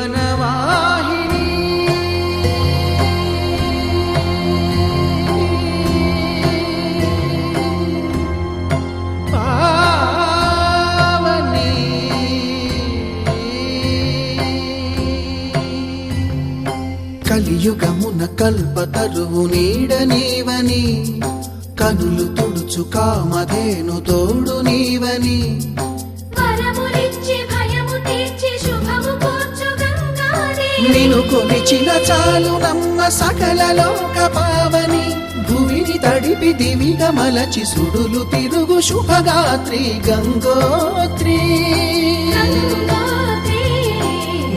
జీవనవాహిని పావని కలియుగమున కల్పతరువు నీడ నీవని కనులు తుడుచు కామధేను తోడు నీవని నిను కొలిచిన చాలు నమ్మ సకల లోక పావని భూమిని తడిపి దివిగా మలచి సుడులు తిరుగు శుభగాత్రి గంగోత్రి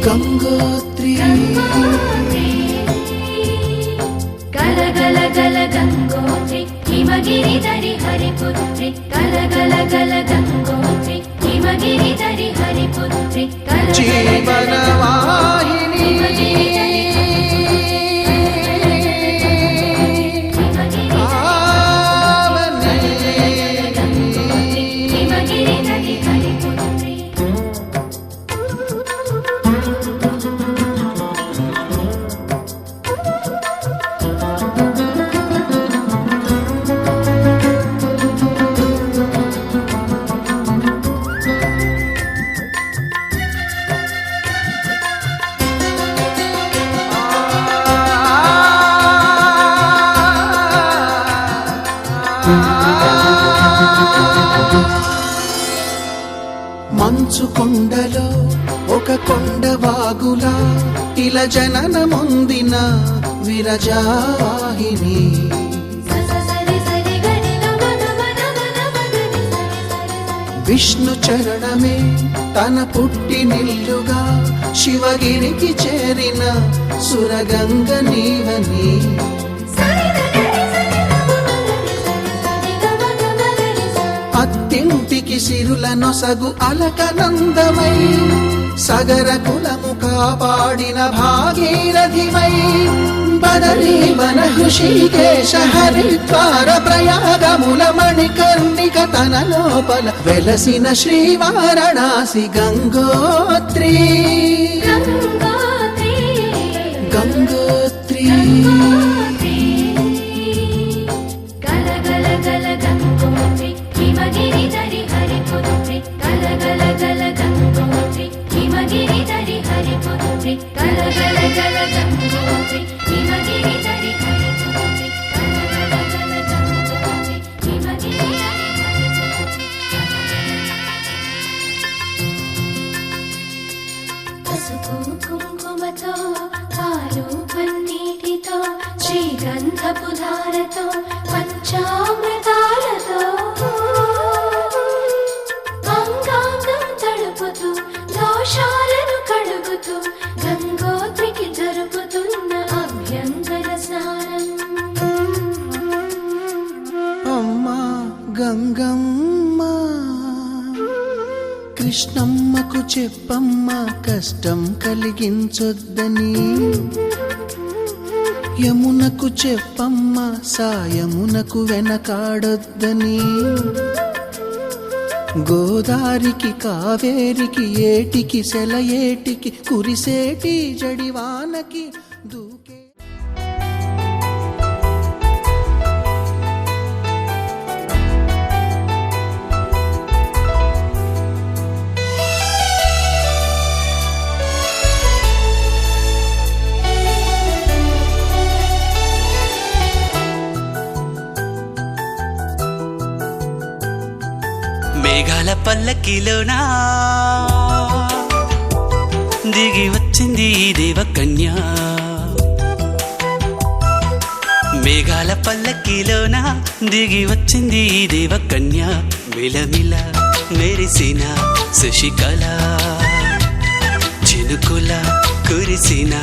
గంగోత్రి గల గల గల గంగోత్రి హిమగిరి దరి హరిపుత్రి గల గల గల గంగోత్రి హిమగిరి దరి హరిపుత్రి జీవనవాహిని మంచు కొండలో ఒక కొండ వాగులా ఇలా జననముందిన విరజావాహిని విష్ణు చరణమే తన పుట్టినిల్లుగా శివగిరికి చేరిన సురగంగ నీవని అత్తింటికి సిరుల నొసగు అలకనందమై సగర కులము కాపాడిన భాగీరథివై బదరీ వన హృషికేశ హరిద్వార ప్రయాగముల మణికర్ణిక తన లోపల వెలసిన శ్రీవారణాసి గంగోత్రి గంగోత్రి గల గల గల గంగోత్రి హిమగిరి దరి హరిపుత్రి గల గల గల గంగోత్రి హిమగిరి దరి హరిపుత్రి గల గల గల గంగోత్రి హిమగిరి దరి హరిపుత్రి గల గల గల గంగోత్రి హిమగిరి దరి హరిపుత్రి మంత్రాలతో పంచామృతాలతో అంగాంగం తడుపుతూ దోషాలను కడుగుతూ గంగోత్రికి జరుపుతున్న అభ్యంగన స్నానం. అమ్మా గంగమ్మ, కృష్ణమ్మకు చెప్పమ్మా కష్టం కలిగించొద్దని. యమునకు చెప్పమ్మా సాయమునకు వెనకాడొద్దని. గోదారికి కావేరికి ఏటికి సెలయేటికి కురిసేటి జడివానకి దూకే. మేఘాల పల్లకిలోనా దిగి వచ్చింది ఈ దేవకన్య. మేఘాల పల్లకిలోనా దిగి వచ్చింది ఈ దేవకన్య. మిలమిల మెరిసిన శశికళ, చినుకుల కురిసిన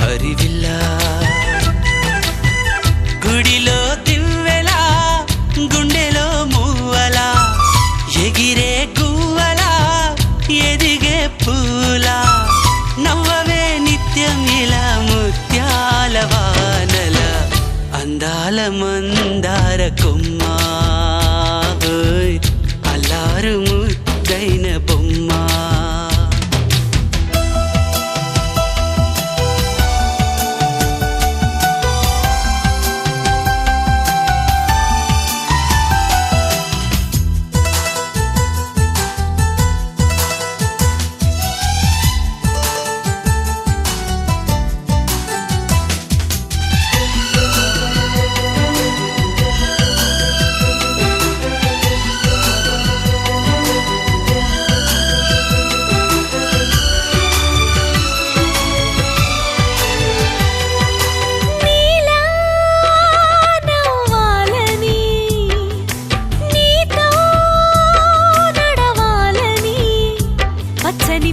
హరివిల్ల. గుడిలో దివ్వెలా గుండెలో మూవలా ఎగిరే గువ్వలా ఎదిగే పూలా. నవ్వవే నిత్యం ఇలా ముత్యాల వానల అందాల మందార కొమ్మ. అల్లారు ముద్దైన బొమ్మ.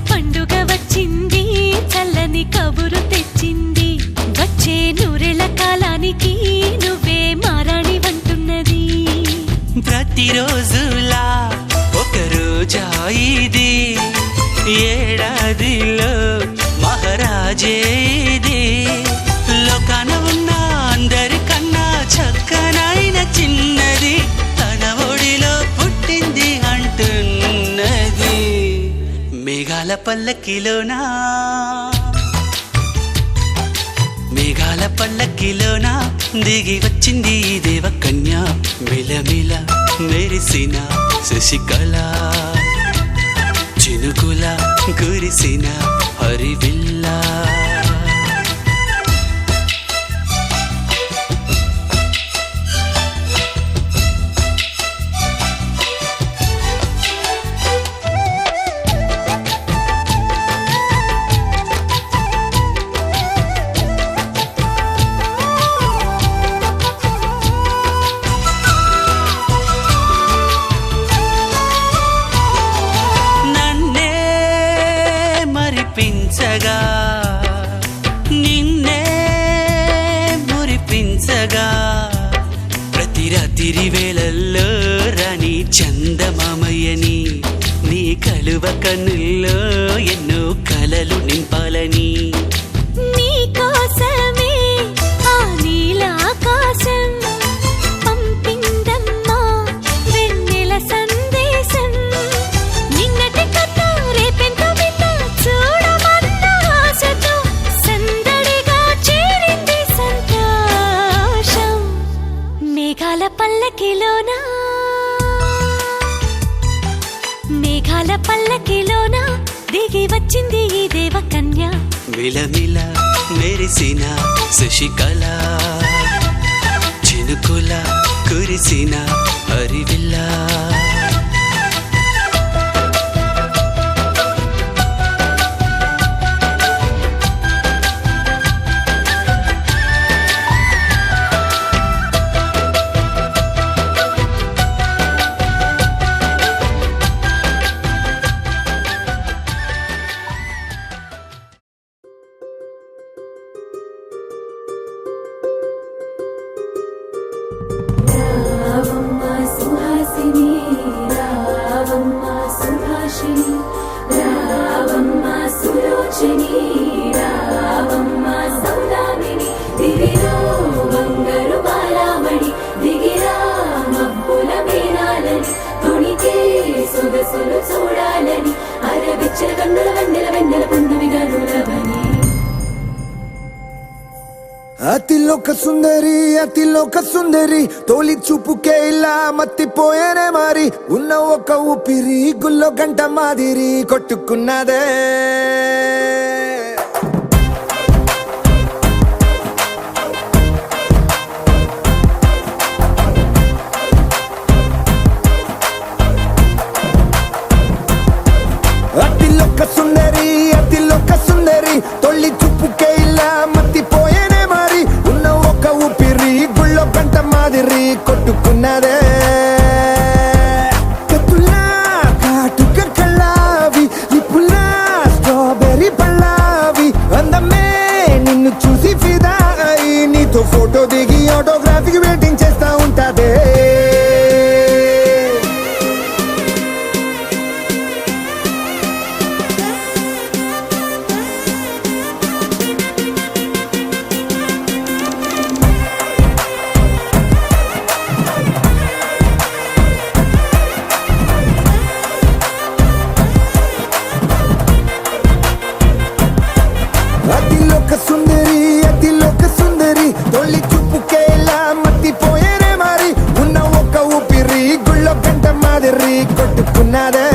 పండుగ వచ్చింది, చల్లని కబురు తెచ్చింది. వచ్చే నూరెళ్ళ కాలానికి నువ్వే మారాణి వంటున్నది. ప్రతిరోజులా ఒక రోజా ఇది, ఏడాదిలో మహారాజే ఇది. లోకాన ఉన్న అందరికన్నా చక్కనైన చిన్నది తన ఒడిలో పుట్టింది అంటున్నది. మేఘాల పల్లకిలోనా మేఘాల పల్లకిలోనా దిగి వచ్చింది ఈ దేవకన్య. మిలమిల మెరిసిన శశికళ, చినుకుల కురిసిన హరివిల్ల. మురిపించగా నిన్నే మురిపించగా ప్రతి రాత్రి వేళల్లో రాణి చందమామయ్యని నీ కలువ కన్నుల్లో ఎన్నో కలలు నింపాలని. నీ కోసమే ఆ నీలాకాశం పంపిందమ్మా వెన్నెల సందేశం. నిన్నటి కథ రేపెంతో వింత చూడమన్న ఆశతో సందడిగా చేరింది సంతోషం. మేఘాల పల్లకిలోనా మేఘాల పల్లకిలోనా దిగి వచ్చింది ఈ దేవకన్య. మిలమిల మెరిసిన శశికళ, చినుకుల కురిసిన హరివిల్ల. అతిలోక సుందరి అతిలోక సుందరి తోలి చూపుకే ఇలా మత్తిపోయేనే మారి ఉన్న ఒక ఊపిరి గుల్లో గంట మాదిరి కొట్టుకున్నదే అతిలోక సుందరి తొలి చూపుకే ఇలా మత్తిపోయేనే మారి ఉన్న ఒక ఊపిరి గుళ్ళో గంట మాదిరి కొట్టుకున్నదే కత్తులా కాటుక కళ్ళావి లిప్పులా స్ట్రాబెర్రీ పళ్ళావి అందమే నిన్ను చూసి ఫిదా అయి నీతో ఫోటో దిగి ఆటోగ్రాఫీకి వెయిటింగ్ చేస్తా ఉంటాదే అతిలోక సుందరి తొలి చూపుకే ఇలా మత్తిపోయేనే మారి ఉన్న ఒక ఊపిరి గుళ్ళో గంట మాదిరి కొట్టుకున్నదే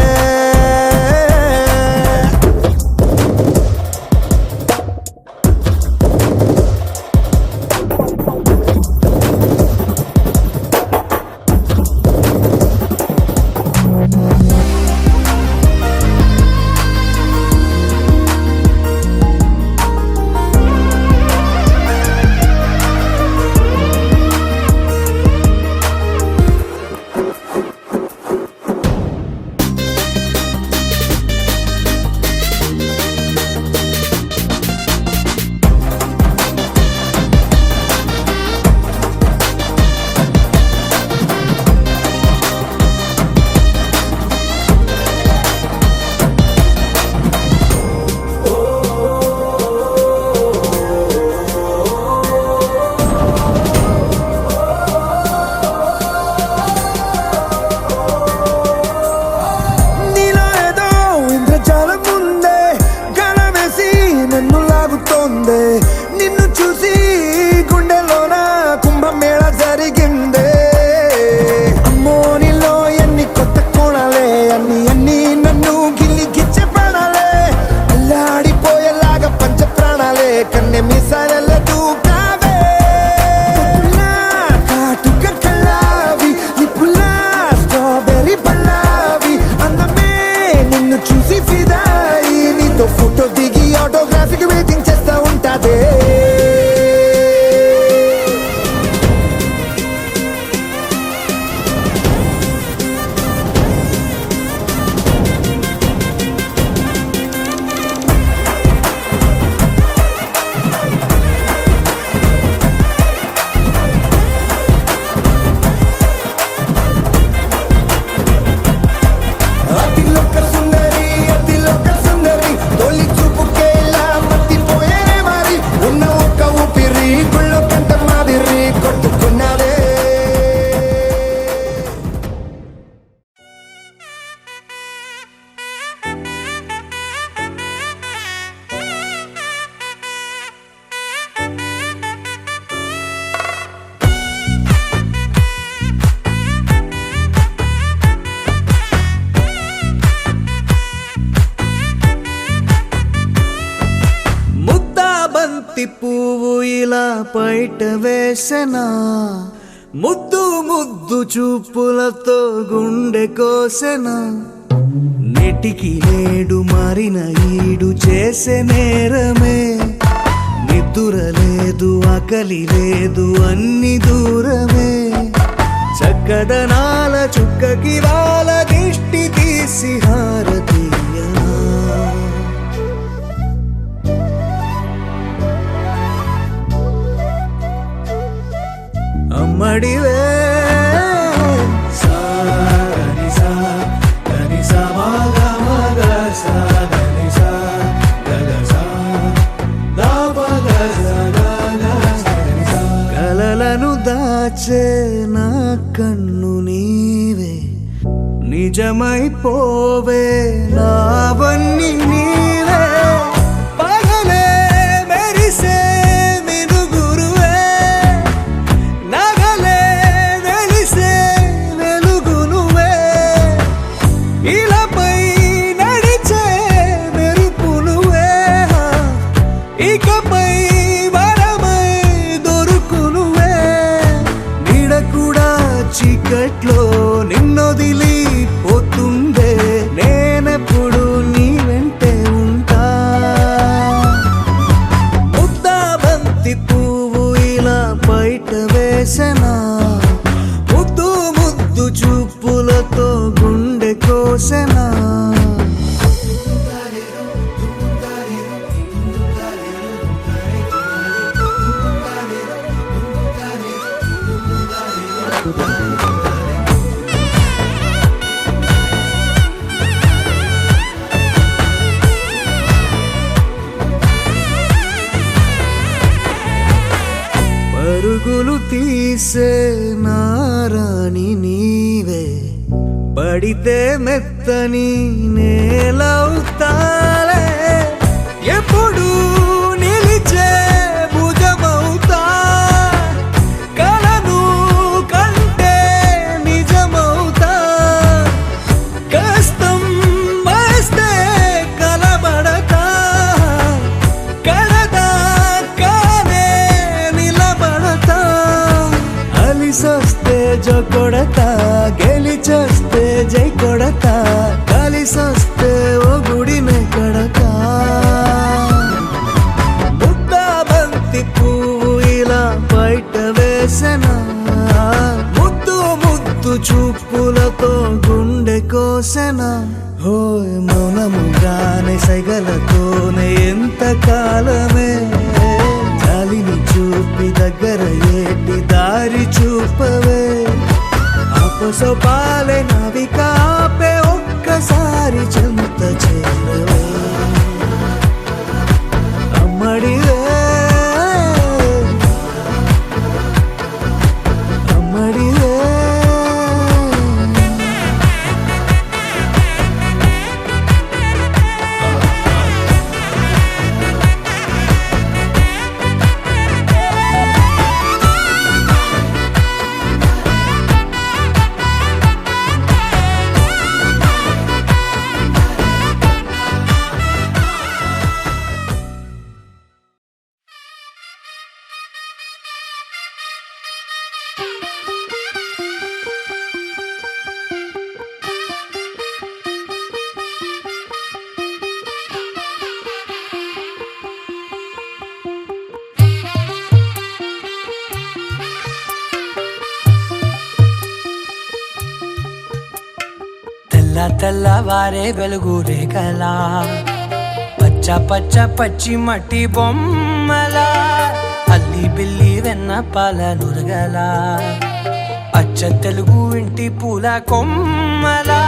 నిన్ను చూసి గుండెలోన కుంభమేళ జరిగిందే అమ్మో నీలో ఎన్ని కొత్త కోణాలే అన్ని నన్ను గిల్లి గిచ్చే ప్రాణాలే అల్లాడిపోయేలాగా పంచ ప్రాణాలే కన్నె మీసాల దూకావే కాటుక కళ్ళావి లిప్పులా స్ట్రాబెర్రీ పళ్ళావి అందమే నిన్ను చూసి ఫిదాయి నీతో ఫోటో దిగి ఆటోగ్రాఫీకి వెయిటింగ్ చేస్తా ఉంటాదే అతిలోక సుందరి తొలి చూపుకే ఇలా మత్తిపోయేనే మారి ఉన్న ఒక ఊపిరి గుళ్ళో గంట మాదిరి కొట్టుకున్నదే బంతి పువ్వు ఇలా బయట వేసెనా ముద్దు ముద్దు చూపులతో గుండె కోసెనా నెటికి నేడు మారిన ఈడు చేసే నేరమే నిద్ర లేదు ఆకలి లేదు అన్ని దూరమే చక్కదనాల చుక్కకి వాళ్ళ దిష్టి తీసి హారతీయనా అమ్మడివే కలలను దాచే నా కన్ను నీవే నిజమైపోవే నావన్నీ నీవే పగలే మెరిసే మినుగురువే వదిలిపోతుందే నేనెప్పుడు నీ వెంటే ఉంటా ముద్దాబంతి పువ్వు ఇలా బయట వేసెనా ముద్దు ముద్దు చూపులతో గుండె కోసెనా పరుగులు తీసే నారాణి నీవే పడితే మెత్తని నేలవుతాలే ఎప్పుడు నిలిచే భుజమవుతా కలను కంటే నిజమవుతా కష్టం వస్తే కలబడతా కడదాకానే నిలబడతా అలిసొస్తే జో కొడతా గెలిచొస్తే జై కొడతా కలిసొస్తే ఓ గుడినే కడతా ముద్దాబంతి పువ్వు ఇలా బయట వేసెనా ముద్దు ముద్దు చూపులతో గుండె కోసెనా హోయ్ మౌనముగానే సైగలతోనే ఎంత కాలమే జాలిని చూపి దగ్గర ఏటి దారి చూపవే అపసోపాలే నవికాపే ఒక్కసారి చెంత చేరవే అమ్మడివే అమ్మడివే తెల్లవారే వెలుగు రేఖలా పచ్చ పచ్చ పచ్చి మట్టి బొమ్మలా అల్లి బిల్లి వెన్న పాల నురగలా అచ్చ తెలుగు ఇంటి పూల కొమ్మలా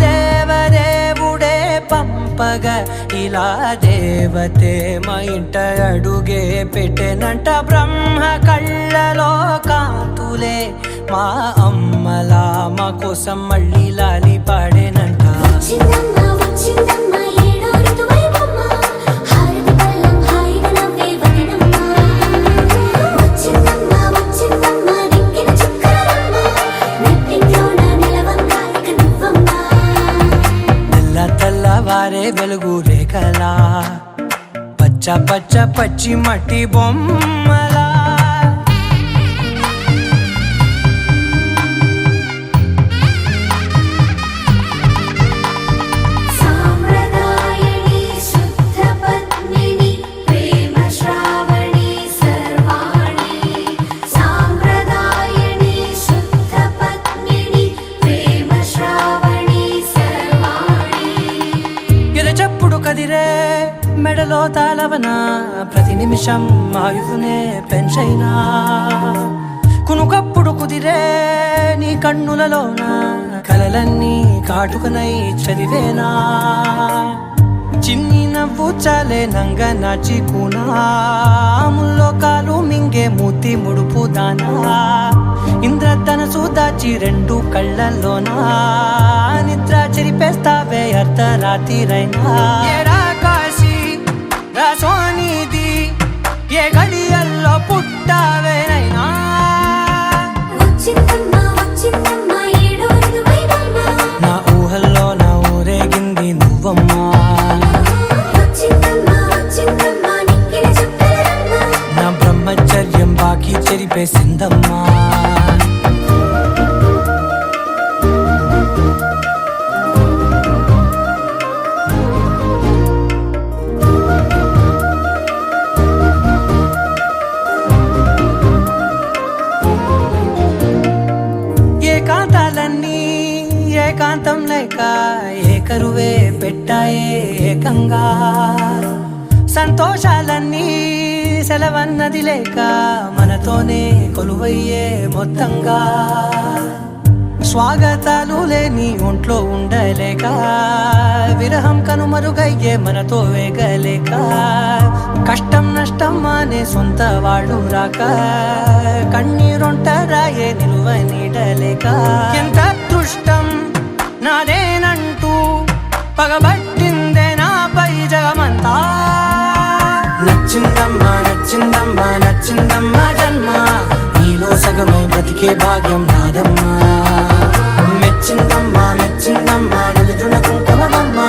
దేవదేవుడే పంపగా ఇలా దేవతే మా ఇంట అడుగే పెట్టెనంట బ్రహ్మ కళ్ళలో కాంతులే మా అమ్మలా మా కోసం మళ్ళీ లాలి పాడేనంట తెల్లవారే వెలుగు రేఖలా పచ్చ పచ్చ పచ్చి మట్టి బొమ్మలా మెడలో తాళవన ప్రతి నిమిషం ఆయువునే పెంచైనా కునుకప్పుడు కుదిరే నీ కన్నులలోన కలలన్నీ కాటుకనై చదివేనా చిన్ని నవ్వు చాలే నంగ నాచి కూనాముల్లో కాలు మింగే మూతి ముడుపు దానా ఇంద్రధనసు దాచి రెండు కళ్ళల్లోనా నిద్ర చెరిపేస్తావే అర్ధరాత్రిరైనా సోనిది ఏ గడియల్లో పుట్టావేనైనా నా ఊహల్లో నా ఊరేగింది నువ్వమ్మా నా బ్రహ్మచర్యం బాకీ చెరిపేసిందమ్మా ఏకాంతం లేక ఏకరువే పెట్టాయే ఏకంగా సంతోషాలన్నీ సెలవన్నది లేక మనతోనే కొలువయ్యే మొత్తంగా స్వాగతాలు లేని ఒంట్లో ఉండలేక విరహం కనుమరుగయ్యే మనతో వేగలేక కష్టం నష్టం అనే సొంత వాళ్ళు రాక కన్నీరొంటరాయే నిలువ నీడలేక ఎంత అదృష్టం నాదేనంటూ పగబట్టిందే నాపై జగమంతా నచ్చిందమ్మా నచ్చిందమ్మా నచ్చిందమ్మా జన్మ నీలో సగమై బ్రతికే భాగ్యం నాదమ్మా మెచ్చిందమ్మా మెచ్చిందమ్మా నిలుచున కుంకుమమ్మా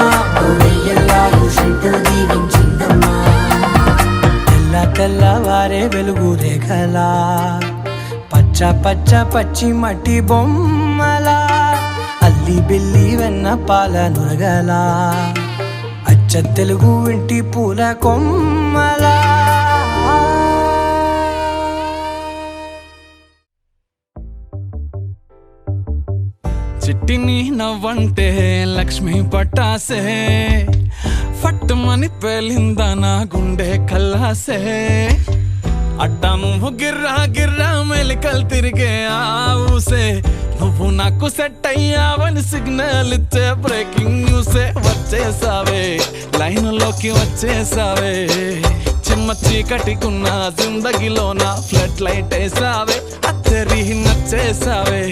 వెయ్యల్లాలు శంకరు దీవించిందమ్మా తెల్ల తెల్లవారే వెలుగు రేఖలా పచ్చ పచ్చ పచ్చి మట్టి బొమ్మలా అల్లి బిల్లి వెన్న పాల నురగలా అచ్చ తెలుగు ఇంటి పూల కొమ్మలా చిట్టిని నవ్వంటే లక్ష్మీ పట్టాసే ఫట్టుమని పేలిందా నా గుండె కల్లాసే అట్టా నువ్వు గిర్రా గిర్రా మెలికలు తిరిగే ఆవుసే నువ్వు నాకు సెట్ అయ్యావని సిగ్నల్ ఇచ్చే బ్రేకింగ్ న్యూసే వచ్చేసావే లైన్లోకి వచ్చేసావే చిమ్మ చీకటికున్న జిందగీలోన ఫ్లడ్ లైట్ వేసావే అత్తరి నచ్చేసావే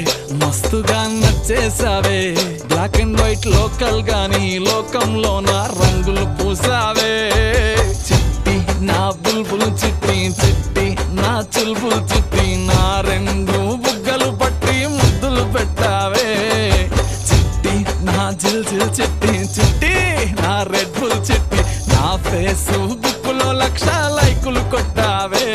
మస్తుగా నచ్చేసావే బ్లాక్ అండ్ వైట్ లోకల్ గాని లోకంలోన రంగులు పూసావే చిట్టి నా బుల్బుల్ చిట్టి చిట్టి నా చుల్బుల్ చిట్టి నా రెండు బుగ్గలు పట్టి ముద్దులు పెట్టావే చిట్టి నా జిల్ జిల్ చిట్టి చిట్టి నా రెడ్ బుల్ చిట్టి నా ఫేసు బుక్కులో 1,00,000 లైకులు కొట్టావే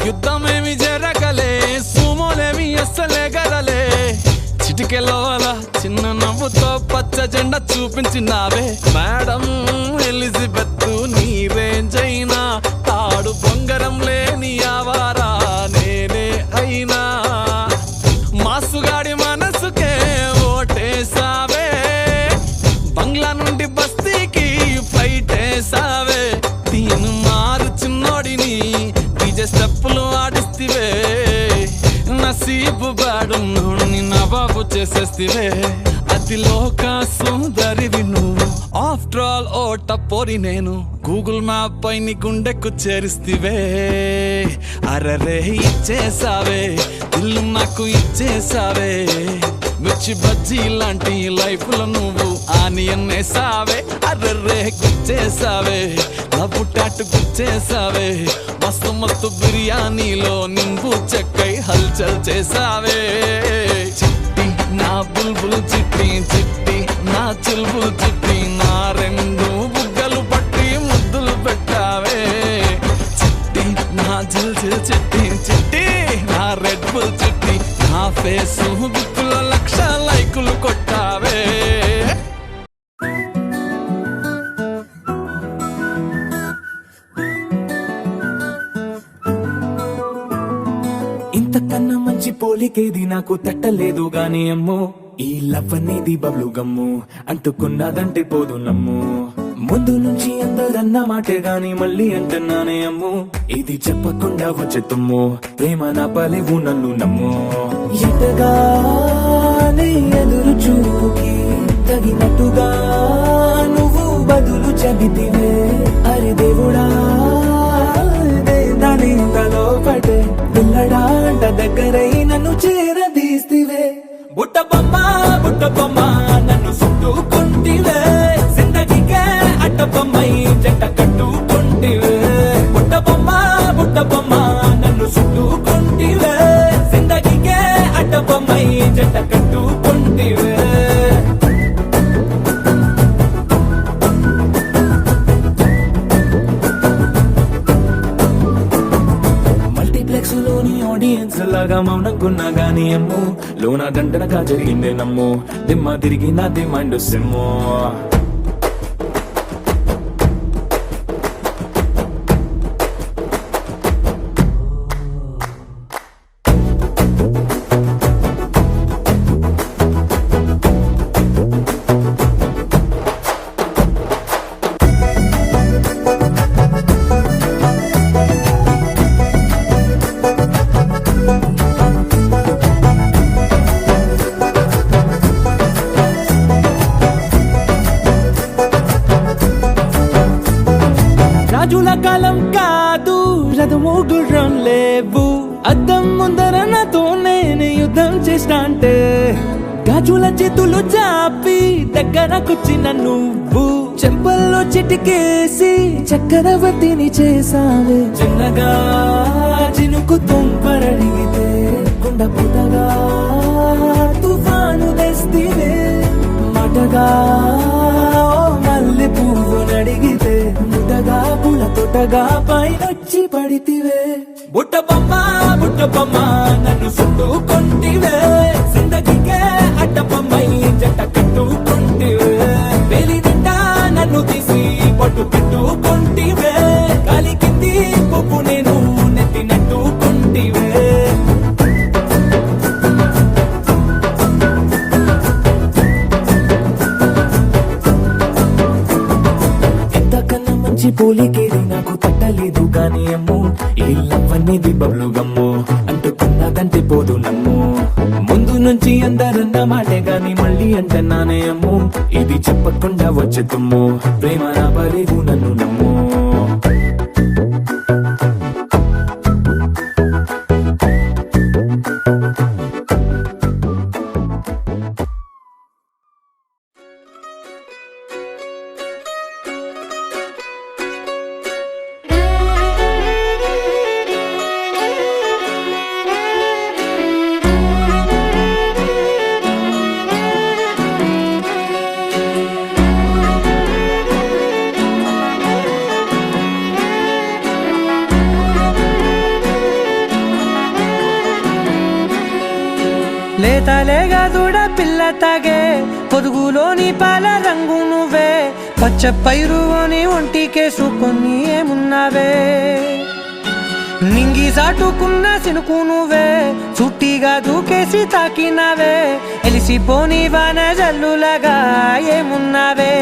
యుద్ధమేమి జరగలే సుమోలేమి అస్సలే గదలే చిటికెలోల చిన్న నవ్వుతో పచ్చ జెండా చూపించినావే మేడం ఎలిజబెత్ నీ రేంజ్ అయినా తాడు బొంగరం లేని ఆవారా నేనే అయినా మాసుగాడి మనసుకే ఓటేసావే బంగ్లా నుండి బస్తీకి ఫ్లైట్ వేసావే తీను మారు చిన్నోడిని స్టెప్పులు ఆడిస్తివే నసీబు బాడున్నోడిని నవాబు చేసేస్తివే అతిలోక సుందరివి నువ్వు ఆఫ్టర్ ఆల్ ఓ టపోరి నేను గూగుల్ మ్యాప్ పై నీ గుండెకు చేరిస్తివే అరరే ఇచ్చేసావే ఇల్లు నాకు ఇచ్చేసావే మిర్చి బజ్జీ లాంటి లైఫ్ లో నువ్వు ఆనియన్ వేసావే అర్రే గుచ్చేసావే లవ్వు టాటు గుచ్చేసావే మస్తు మస్తు బిర్యానీలో నింబు చెక్కై హల్చల్ చేసావే చిట్టి నా బుల్బుల్ చిట్టి చిట్టి నా చుల్బుల్ చిట్టి నా రెండు బుగ్గలు పట్టి ముద్దులు పెట్టావే చిట్టి నా జిల్ జిల్ చిట్టి చిట్టి నా రెడ్ బుల్ చిట్టి నా ఫేసు బుక్కులో 1,00,000 లైకులు కొట్టావే ఇంతకన్నా మంచి పోలికేది నాకు తట్టలేదు గాని అమ్మో ఈ లవ్ అనేది బబ్లు గమ్ము అంటుకున్నదంటే పోదు నమ్ము ముందు నుంచి అందరన్న మాటే గాని మళ్ళీ అంటున్నానే అమ్ము ఇది చెప్పకుండా వచ్చే తుమ్ము ప్రేమ నా పలేవు నన్ను నమ్ము ఎటగానే ఎదురు చూపుకి తగినట్టుగా నువ్వు బదులు చెబితివే అరే దేవుడా దాని తలో పడే పిల్లడా అంట దగ్గరై నన్ను చేరదీస్తివే బుట్ట బొమ్మ నన్ను చుట్టుకుంటివే జిందగీకే అట్ట బొమ్మై జంట కట్టు పిల్లలాగా మౌనంకున్నా గానీ అమ్ము లోన దండనగా జరిగిందే నమ్ము దిమ్మ తిరిగి నాది మైండ్ సిమ్ము రాజుల కాలం కాదు రథము గుర్రం లేవు అద్దం ముందర నాతో నేను యుద్ధం చేస్తా అంటే గాజుల చేతులు చాపి దగ్గరకొచ్చిన నువ్వు చెంపల్లో చిటికేసి చక్రవర్తిని చేసావే చిన్నగా చినుకు తుంపరడిగితే కుండ పుటగా తుఫాను తెస్తివే మాటగా మల్లె పువ్వు నడిగితే ముటగా పుల తొటగా పైనొచ్చి పడితివే బుట్ట బొమ్మ నన్ను చుట్టుకొంటివే జిందగీకే అడ్డ బొమ్మై జంట కట్టుకొంటివే వేలి నిండా నన్ను తీసి పట్టు పెట్టుకొంటివే కాలి కింది పువ్వు నేను నెత్తినట్టుకొంటివే మంచి పోలికేది నాకు తట్టలేదు కానీ అమ్ము ఈ లవ్ అనేది బబ్లు గమ్ము అంటుకున్నదంటే పోదు నమ్ము ముందు నుంచి అందరన్న మాటే గాని మళ్ళీ అంటున్నానే అమ్ము ఇది చెప్పకుండా వచ్చే తుమ్ము ప్రేమ నా బలేవు నన్ను నమ్ము లేతలేగా దూడ పిల్ల తాగే పొదుగులోని పాల రంగు నువ్వే పచ్చ పైరుని ఒంటికేసుకొని ఏమున్నావే నింగి సాటుకున్న సినుకు నువ్వే చుట్టిగా దూకేసి తాకినావే ఎలిసిపోని వాన జల్లులగా ఏమున్నావే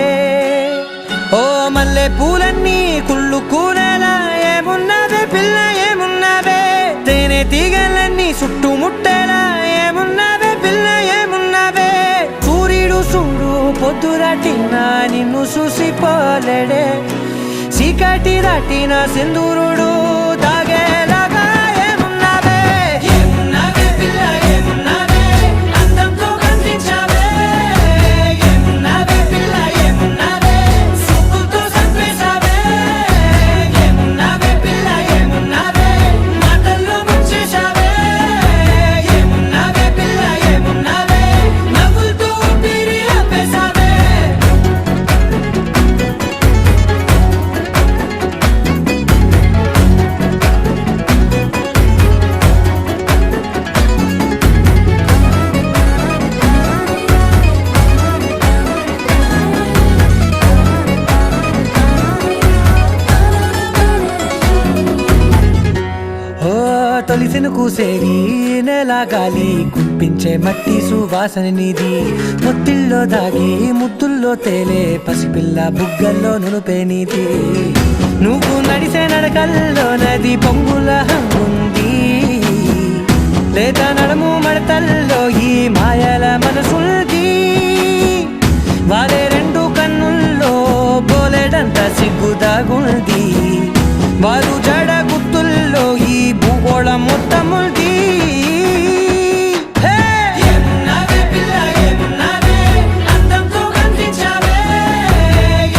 ఓ మల్లె పూలన్నీ కుళ్ళు కూరలా ఏమున్నావే పిల్ల ఏమున్నావే తేనె తీగలన్నీ చుట్టుముట్టేలా ఏమున్నావే పిల్ల ఏమున్నావే సూర్యుడు చూడు పొద్దురాటిన నిన్ను చూసిపోలేడే చీకటి దాటిన సింధూరుడు తాగేలాగా ఏమున్నావే ఏమున్నావే పిల్ల ఏమున్నావే అందంతో కనిపించావే ఏమున్నావే పిల్ల ఏమున్నావే సుక్కుతో సంపేశావే ఏమున్నావే పిల్ల ఏమున్నావే మాటల్లో ముంచేశావే ఏమున్నావే పిల్ల ఏమున్నావే నవ్వులతో ఊపిరి ఆపేశావే తొలిసిన కూసేరి నెల గాలి కుప్పించే మట్టి సువాసన నీది ముత్తిల్లో దాగి ముత్తుల్లో తేలే పసిపిల్ల బుగ్గల్లో నునుపే నీది నువ్వు నడిసే నడకల్లో నది పొంగుల హంగుంది లేదా నడుము మడతల్లో ఈ మాయల మనసుంది వారే రెండు కన్నుల్లో బోలెడంత సిగ్గు దాగుంది వారు జడ గుర్తుల్లో ఈ భూగోళం మొత్తముంది ఏమున్నావే పిల్ల ఏమున్నావే అందంతో కనిపించావే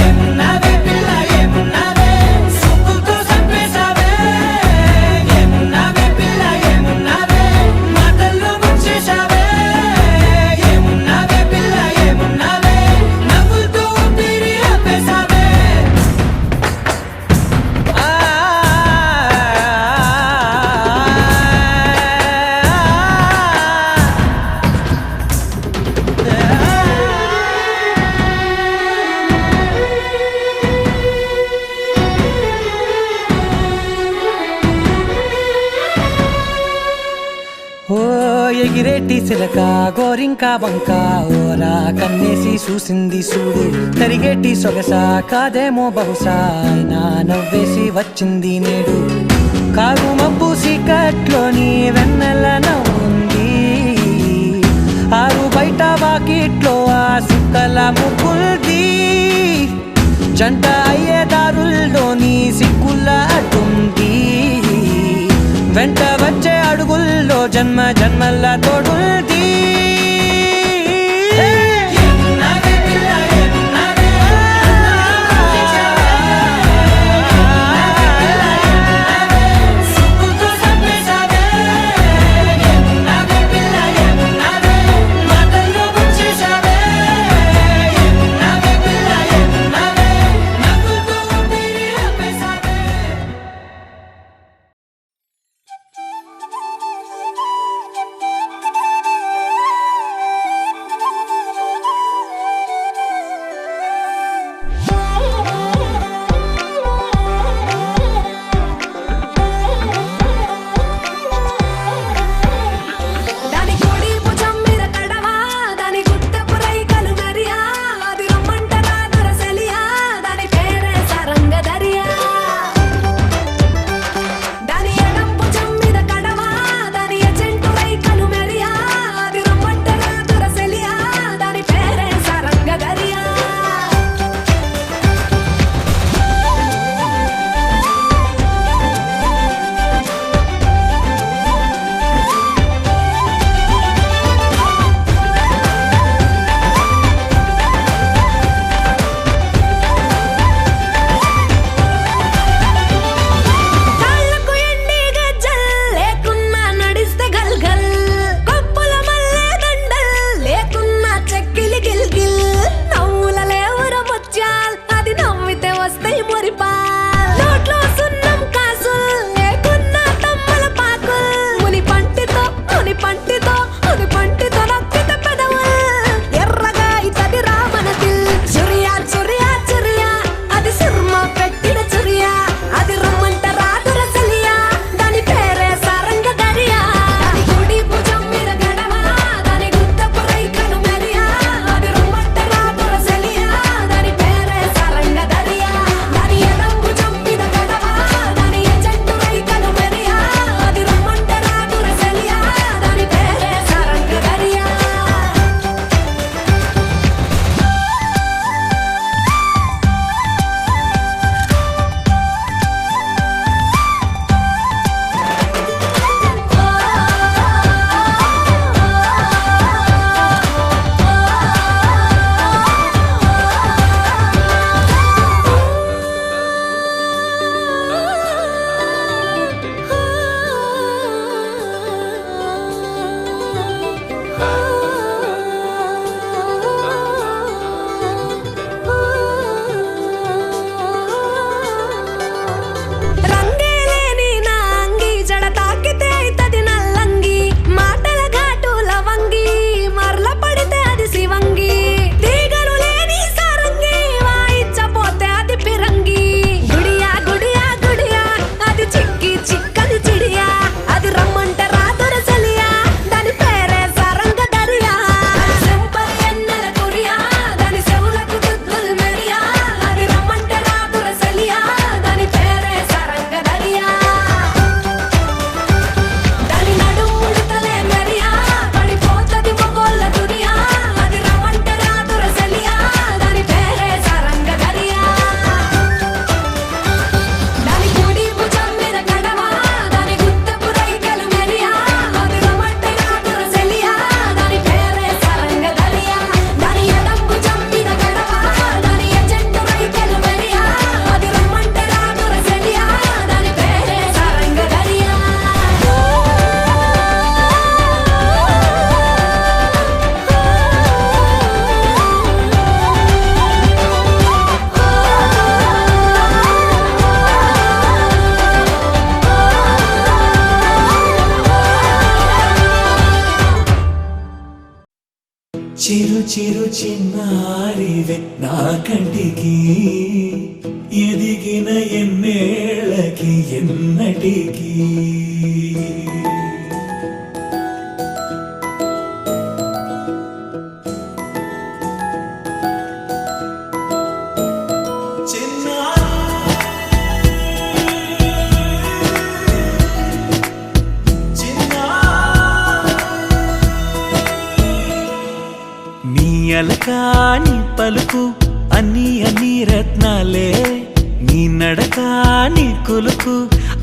ఏమున్నావే పిల్ల ఏమున్నావే సుక్కుతో సంపేశావే ఏమున్నావే పిల్ల ఏమున్నావే మాటల్లో ముంచేశావే ఏమున్నావే పిల్ల ఏమున్నావే నవ్వులతో ఊపిరి ఆపేశావే ఎగిరేటి సిలక గోరింక వంక ఓరా కన్నేసి చూసింది చూడు తరిగేటి సొగస కాదేమో బహుశా అయినా నవ్వేసి వచ్చింది నేడు కారు మబ్బు సీకట్లోని వెన్నెల నవ్వుంది ఆరు బయట వాకిట్లో ఆ సుక్కల ముగ్గుల్ది జంట అయ్యే దారుల్లోని సిగ్గుల అడ్డుంది వెంట వచ్చే అడుగుల్లో జన్మ జన్మల తోడుంది చిరు చిరు చిన్నారివే నా కంటికి ఎదిగిన ఎన్నేళ్ళకి ఎన్నటికి అలక నీ పలుకు అన్ని అన్ని రత్నాలే నీ నడక నీ కులుకు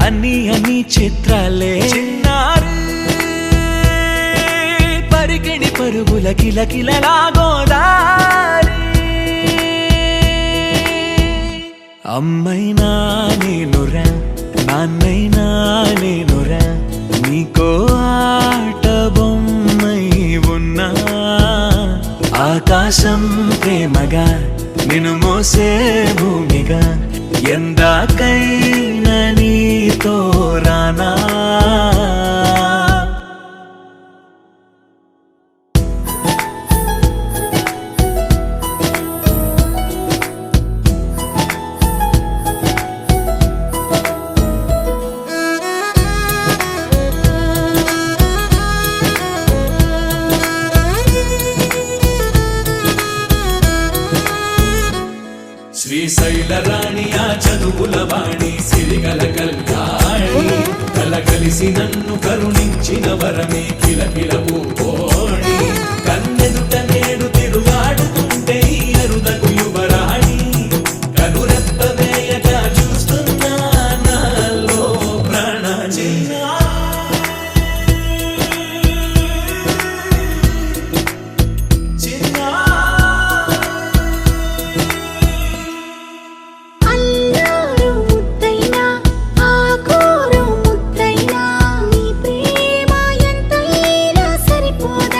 అన్ని అన్ని చిత్రాలే చిన్నారు పరికిణి పరుగుల కిలకిలలాగోదారి అమ్మైనా నేనురా నాన్నైనా నేనురా నీకో ఆట బొమ్మై ఉన్నా ఆకాశం ప్రేమగా నిన్ను మోసే భూమిగా ఎందాకైనా నీతో రానా శ్రీశైల రాణి ఆ చదువుల వాణి సిరిగల కల్యాణి కలగలిసి నన్ను కరుణించిన వరమే కిలకిల పూకోణి కన్నెదుట నేడు తిరుగాడుతుంటే ఈ అరుదకు యువరాణి కనురెప్ప వేయక చూస్తున్నా నాలో ప్రాణ అల్లారు ముద్దైనా ఆకోరు ముద్దైనా నీ ప్రేమ ఎంతైనా సరిపోదు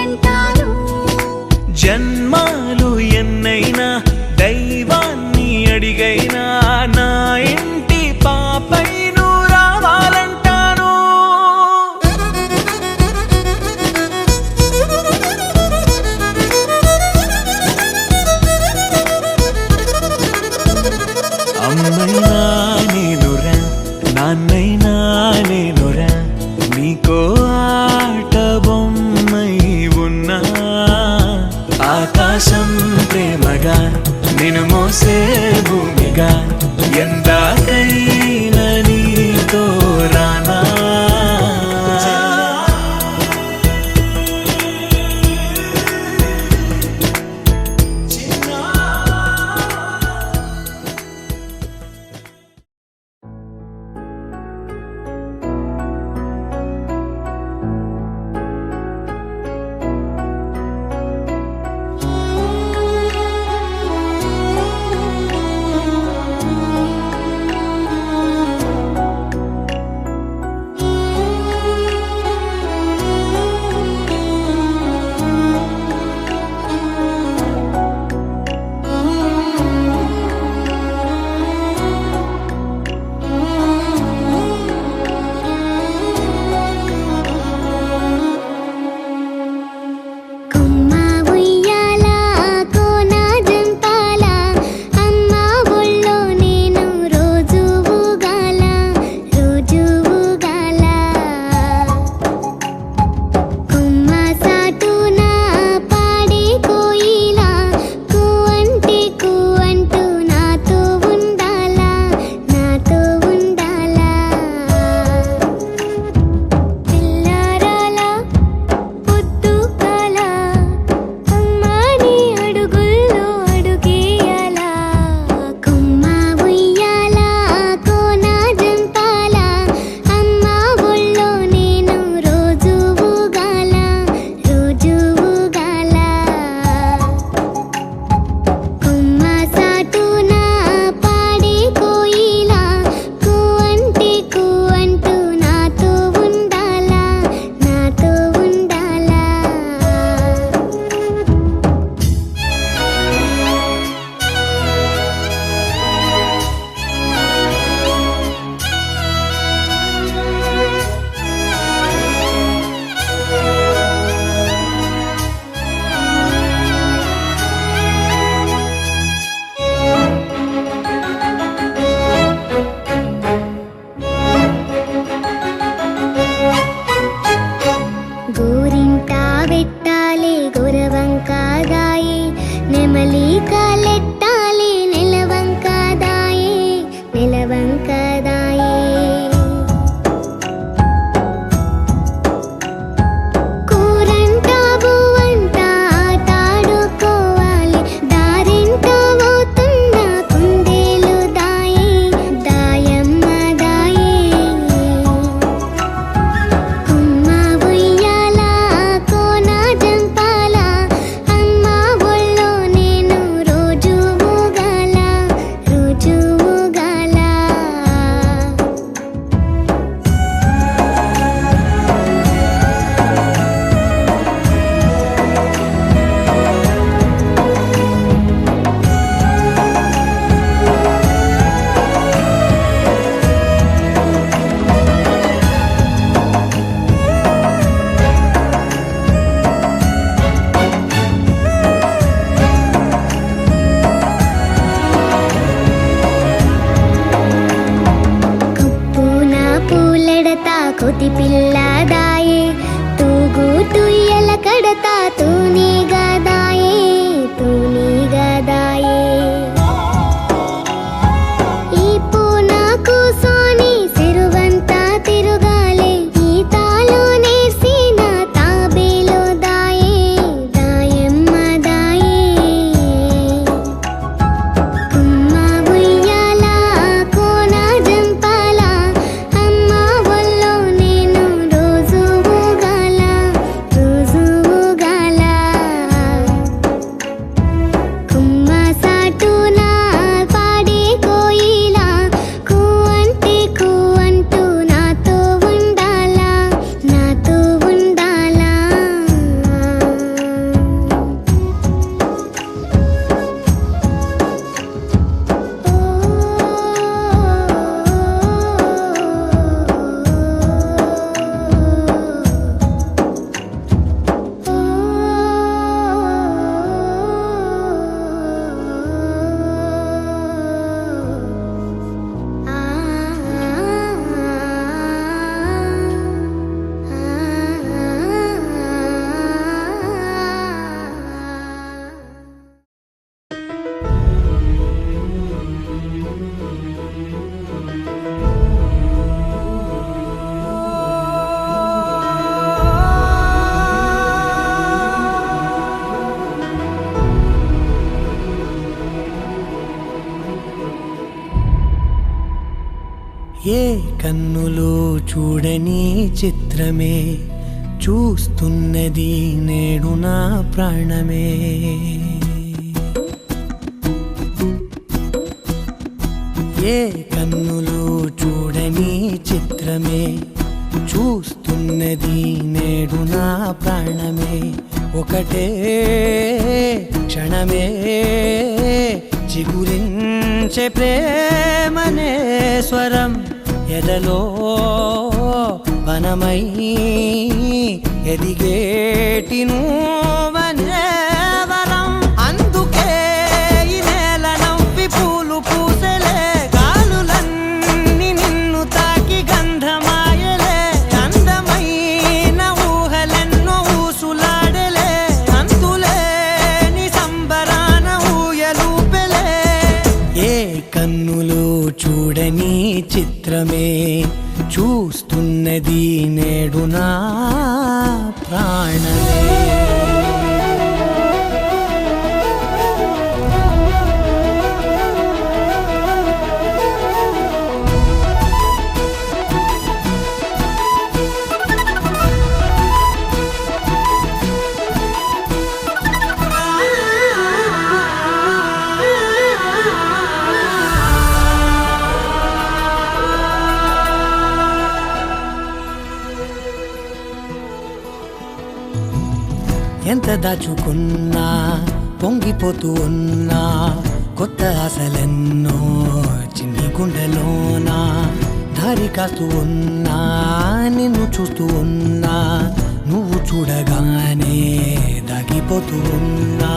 కోతి పిల్లదాయే తూగు తుయ్యల కడతా తూనీ గదాయే తూనీ గదాయే ఈ పూనా కూసోని సిరువంతా తిరుగాలే ఈ తాలో నేర్సిన తాబేలో దాయే దాయమ్మ దాయే కుమ్మ ఉయ్యాల కోన జంపాల అమ్మ ఒళ్ళో నేను రోజు ఊగాల కుమ్మ సాటున పాడే కోయిలా కూ అంటే కూ అంటూ నాతో ఉండాలా నాతో ఉండాలా ఏ కన్నులో చూడని చిత్రమే చూస్తున్నది నేడు నా ప్రాణమే ఏ కన్నులో చూడని చిత్రమే చూస్తున్నది నేడు నా ప్రాణమే ఒకటే క్షణమే చిగురించే ప్రేమనే స్వరం ఎదలో వనమై ఎదిగేటి నువ్వనే వరం అందుకే ఈ నేల నవ్వి పూలు పూసెలే గాలులన్నీ నిన్ను తాకి గంధమాయలే అందమైన ఊహలెన్నో ఊసులాడలే అంతులేని సంబరాన ఊయలూపెలే ఏ కన్నులో చూడని చిత్రమే చూస్తున్నది నేడు నా ప్రాణమే ఎంత దాచుకున్నా పొంగిపోతూ ఉన్నా కొత్త ఆశలెన్నో చిన్ని గుండెలోనా దారి కాస్తూ ఉన్నా నిన్ను చూస్తూ ఉన్నా నువ్వు చూడగానే దాగిపోతూ ఉన్నా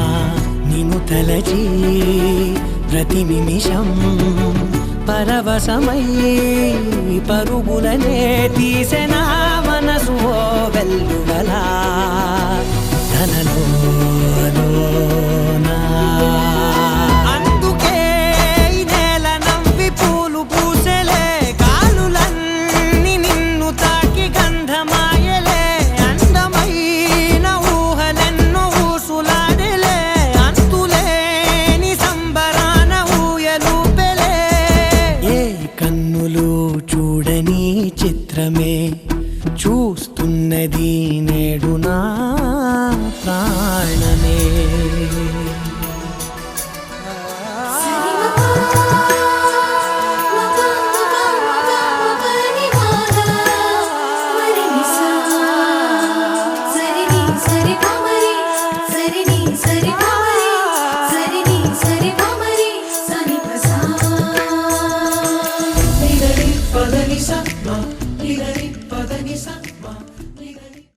నిన్ను తలచి ప్రతి నిమిషం పరవశమై పరుగులనే తీసెనా మనసు ఓ వెల్లువలా ధనలోనా అందుకే ఈ నేల నవ్వి పూలు పూసెలే గాలులన్నీ నిన్ను తాకి గంధమాయలే అందమైన ఊహలెన్నో ఊసులాడలే అంతులేని సంబరాన ఊయలూపెలే ఏ కన్నులు చూడని చిత్రమే చూస్తున్నది నేడు నా ప్రాణమే పదని స